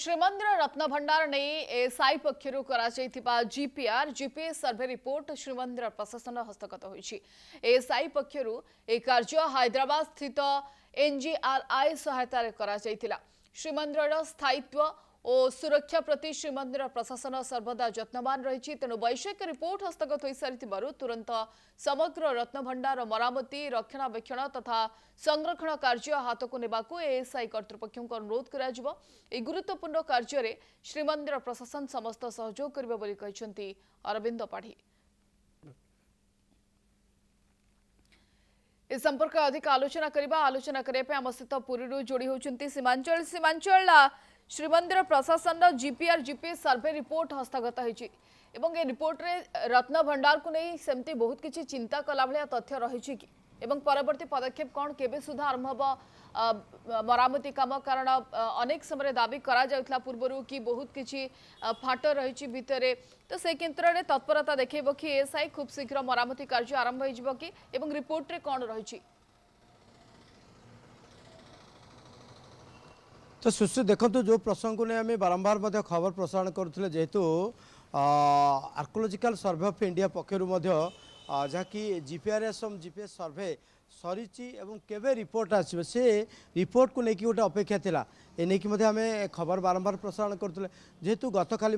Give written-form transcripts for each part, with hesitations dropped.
श्रीमंदिर रत्नभंडार नहीं एएसआई पक्षर GPS survey report Shrimandir प्रशासन हस्तगत होती। एएसआई पक्षर ए कार्य हैदराबाद स्थित एनजीआरआई सहायता श्रीमंदिर स्थायित्व और सुरक्षा प्रति श्रीमंदिर प्रशासन सर्वदा यत्नवान रही। तेणु वैषयिक रिपोर्ट हस्तगत हो सारी तुरंत समग्र रत्नभंडार मरामती रक्षणाबेक्षण तथा संरक्षण कार्य हाथ को नेबाकू एएसआई कर्तृपक्ष अनुरोध करा गुरुत्वपूर्ण कार्य श्रीमंदिर प्रशासन समस्त सहयोग करिबे बोली कहिसेंती अरविंद पाढ़ी। इस संपर्क अधिक आलोचना करने आम सहित पुरी जोड़ी होती सीमांचल श्रीमंदिर प्रशासन जीपीएस सर्वे रिपोर्ट हस्तगत होती ए रिपोर्ट रे रत्न भंडार को नहीं सेमती बहुत किसी चिंता कला भाया तथ्य रही एवं परवर्ती पदक्षेप कौन केबे सुधा आरंभ हम मरामती काम कारण अनेक समय दाबी करा जाउथला पूर्वरु कि बहुत किसी फाट रही भितर तो से केन्द्र में तत्परता देखो कि एएसआई खूब शीघ्र मरामती कार्य आरंभ हो कि एवं रिपोर्ट रे कौन रही। तो सुश्री देखो जो प्रसंग को आम बारंबार खबर प्रसारण करुले जेहेतु आर्कोलोजिकल सर्वे ऑफ इंडिया पक्षर जहाँकि जीपीएस सर्वे सरी केवे रिपोर्ट आसो से रिपोर्ट को लेकिन गोटे अपेक्षा थिला एने की आम खबर बारंबार प्रसारण करुले जेहेतु गत काली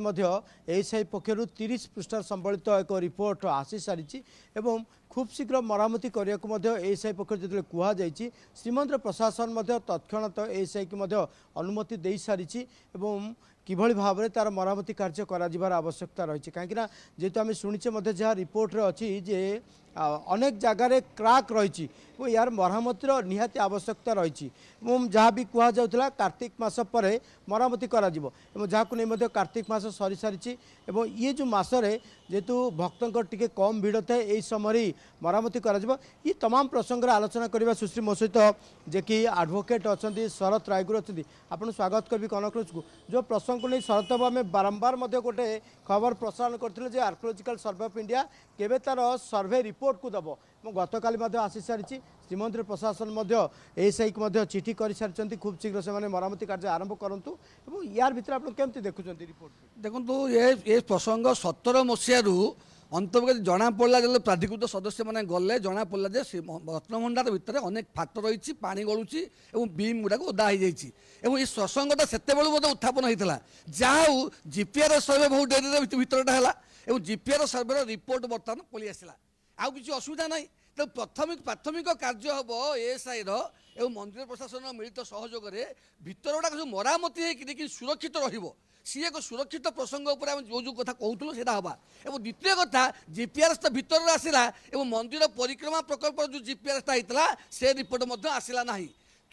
एएसआई पक्षर 30 पृष्ठ संबलित एक रिपोर्ट आसी सारी एवं खूब शीघ्र मरामती करने को एएसआई पक्ष जो कहुई श्रीमंदिर प्रशासन तत्क्षणात एएसआई की अनुमति दे सारी किभली भाव में तार मरामती कार्य कर आवश्यकता रही कहीं जेहेतु आम शुणीचे जहाँ रिपोर्ट अच्छी जे अनेक जगार क्राक रही यार मरामतिर निहाती आवश्यकता रही जहाँ भी कहुला कार्तिक मास पर मरामती करा जहाँ नहीं कार्तिक मास सरी सारी ये जो मसरे जेहेतु भक्तों टे कम भिड़ थाए यही समय मरामती करा ये तमाम प्रसंग आलोचना करवा सुश्री मो सहित जे कि एडवोकेट अच्छा शरत रायगुर अच्छा आपको स्वागत करी कनक न्यूज को जो प्रसंग को नहीं शरत बाबू आम बारंबार गोटे खबर प्रसारण करते आर्कोलोजिकल सर्वे ऑफ इंडिया केवे तार सर्वे रिपोर्ट को दब गत काली आसी सारी श्रीमंदिर प्रशासन एएसआई को चिठी कर सारी खूब शीघ्र से मरामती कार्य आरंभ करूँ यार भर आप केमती देखुं रिपोर्ट देखो ये प्रसंग 17 मसीह अंतर्गत जना पड़ा जो प्राधिकृत सदस्य मैंने गले जना पड़ा जे रत्नभंडार भितर अनेक फाट रही पा गलुची बीम गुड़ाक ओदा हो जाए प्रसंगटा से उत्थापन होता जहाँ जीपीआर सर्वे बहुत डेरी भितरटा है जीपीआर सर्वे रिपोर्ट बर्तमान पलि आसला आउ कि असुविधा ना तो प्राथमिक कार्य हम एएसआई मंदिर प्रशासन मिलित सहयोग भितर गुड़ाक जो मरामती होगी सुरक्षित रही सी एक सुरक्षित प्रसंग जो कथा कहूँ से हवा और द्वितीय कथा जीपीआरएस तो भितर आसला मंदिर परिक्रमा प्रकल्प जो जीपीआरएस होता से रिपोर्ट आसला ना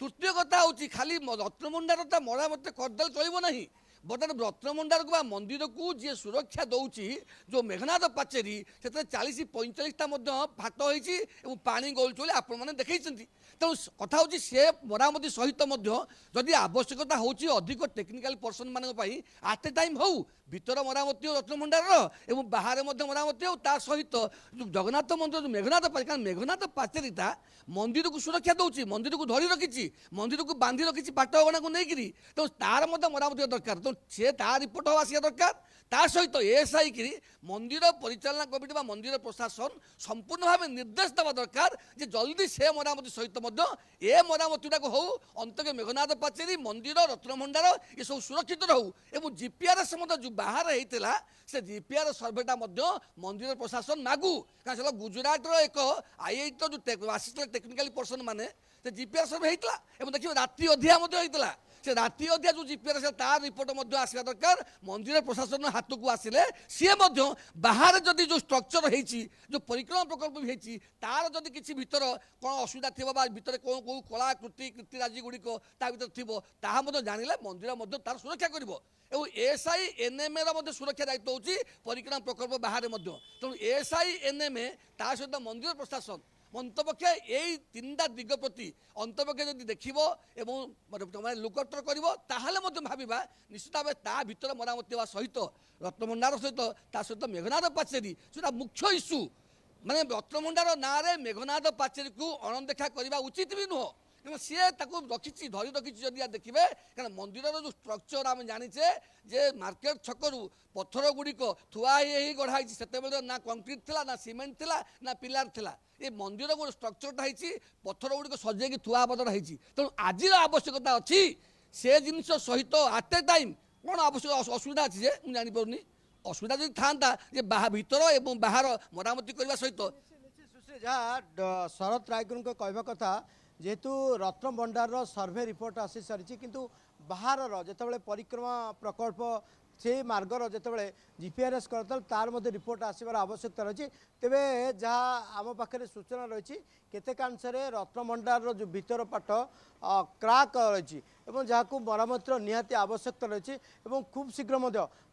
तृतीय कथा हूँ खाली रत्नभंडार मरामती करदे चलो ना बर्तमान रत्नभंडार को मंदिर को जी सुरक्षा दौची जो मेघनाथ पाचेरी से 40-45टा फाट होती पानी गलुच आपने देखते तेणु कथा हूँ सी मरामती सहित जदि आवश्यकता होची अधिक टेक्निकल पर्सन मान आट ए टाइम हो भीतर मरामती हो रत्नभंडार और बाहर मरामती हो ता सहित जो जगन्नाथ मंदिर जो मेघनाथ पाचेरी कारण मेघनाथ पाचेरीटा मंदिर को सुरक्षा दौची मंदिर को धरी रखी मंदिर को बांधि रखी पाट अगणा को लेकिन तो तार मरामती दरकार तो सी ता रिपोर्ट आसा दरकार ता सहित एएसआई कि मंदिर परिचालना कमिटी मंदिर प्रशासन संपूर्ण भाव निर्देश देवा दरकार जे जल्दी से मरामती सहित ए मरामतीटा हो अंतके मेघनाथ पाचेरी मंदिर रत्नभंडार ये सब सुरक्षित रहू एवं जीपीआरएस जो बाहर होता से जीपीआर सर्वेटा मंदिर प्रशासन मागू क्या गुजरात एक आईआईटी जो असिस्टेंट टेक्निकल पर्सन मैंने जीपीआर सर्वे होता देखिए राति अधिया होता से राति अध्या जो जीपीआर तार रिपोर्ट आसवा दरकार मंदिर प्रशासन हाथ को आसिले सी बाहर जदि जो स्ट्रक्चर होती जो परिक्रमा प्रकल्प भी होती तार जदि किसी भीतर कौन असुविधा थी भीतर कौन कौ कलाकृति कृतिराजी गुड़िक भर थी जानिले मंदिर तार सुरक्षा कर एएसआई एनएमए सुरक्षा दायित्व होची परिक्रमा प्रकल्प बाहर तेणु एएसआई एनएमए ता सहित मंदिर प्रशासन अंतपक्ष यही 3टा दिग प्रति अंतपक्ष जब देख लुकटर कर भावा निश्चित भाव ता भर मरामती सहित रत्नभंडार सहित सहित मेघनाथ पाचेरी जो मुख्य इश्यू माने रत्नभंडार ना मेघनाथ पाचेरी को अणदेखा करने उचित भी नुह ତେଣୁ ସିଏ ତାକୁ ରଖିଛି ଧରି ରଖିଛି ଯଦି ଦେଖିବେ କାରଣ ମନ୍ଦିରର ଯେଉଁ ଷ୍ଟ୍ରକ୍ଚର ଆମେ ଜାଣିଛେ ଯେ ମାର୍କେଟ ଛକରୁ ପଥର ଗୁଡ଼ିକ ଥୁଆ ହେଇ ଗଢ଼ା ହେଇଛି। ସେତେବେଳେ ନା କଂକ୍ରିଟ ଥିଲା ନା ସିମେଣ୍ଟ ଥିଲା ନା ପିଲାର ଥିଲା। ଏ ମନ୍ଦିର ଗୋଟେ ଷ୍ଟ୍ରକ୍ଚରଟା ହେଇଛି ପଥର ଗୁଡ଼ିକ ସଜେଇକି ଥୁଆ ବଦଳ ହେଇଛି। ତେଣୁ ଆଜିର ଆବଶ୍ୟକତା ଅଛି ସେ ଜିନିଷ ସହିତ ଆଟ୍ ଏ ଟାଇମ୍ କ'ଣ ଆବଶ୍ୟକ ଅସୁବିଧା ଅଛି ଯେ ମୁଁ ଜାଣିପାରୁନି। ଅସୁବିଧା ଯଦି ଥାନ୍ତା ଯେ ଭିତର ଏବଂ ବାହାର ମରାମତି କରିବା ସହିତ ସୁଶ୍ରୀ ଯାହା ଶରତ ରାୟଗୁରୁଙ୍କ କହିବା କଥା ଯେହେତୁ ରତ୍ନଭଣ୍ଡାରର ସର୍ଭେ ରିପୋର୍ଟ ଆସି ସାରିଛି କିନ୍ତୁ ବାହାରର ଯେତେବେଳେ ପରିକ୍ରମା ପ୍ରକଳ୍ପ সেই মার্গর যেতবে জিপিআরএস করতাল তার মধ্যে রিপোর্ট আসবার আবশ্যকতা রয়েছে। তেবে যা আম পাখে সূচনা রয়েছে কেতেকাংশে রত্নভণ্ডারর যে ভিতর পাট ক্রাক রয়েছে এবং যা মরামতির নিহাতি আবশ্যকতা রয়েছে এবং খুব শীঘ্র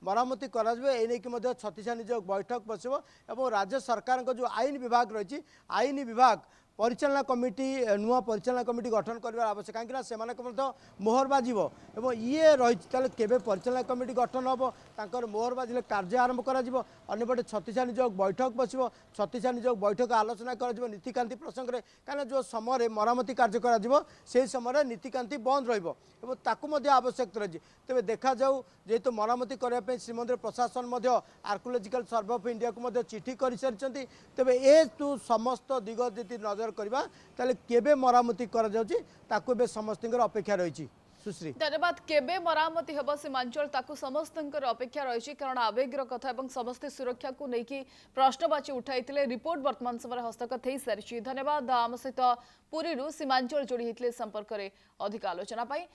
মরামতি করা এই নিয়ে ছত্তিশা নিযোগ বৈঠক বসব এবং রাজ্য সরকার যে আইন বিভাগ রয়েছে আইন বিভাগ परिचालना कमिटी नुआ परिचालना कमिटी गठन करने आवश्यक कहीं से मोहर बाजिब और ये रही केवे परिचालना कमिटी गठन हम तर मोहर बाजिले कार्य आरंभ करपटे छत्तीसा नियोग बैठक बस छत्तीसा नियोग बैठक आलोचना कर नीतिकांति प्रसंग में कहीं जो समय मरामती कार्य कर समय नीतिकांति बंद रही आवश्यक रही। तेज देखा जाऊ जेहेतु मरामती करने श्रीमंदिर प्रशासन आर्कोलोजिकल सर्वे ऑफ इंडिया को चिठी कर सारी तेज ए समस्त दिग जी नजर करवा ताले केबे मरामती करा जाउची ताको बे समस्तंकर अपेक्षा रही। सुश्री धन्यवाद। केबे मरामती हेब सीमांचल ताकू समस्तंकर अपेक्षा रही कारण आवेगर कथा और समस्त सुरक्षा को लेकिन प्रश्नवाची उठाई रिपोर्ट वर्तमान समय हस्तगत हो सारी। धन्यवाद। आम सहित पुरी सीमांचल जोड़ी होते संपर्क में अधिक आलोचना।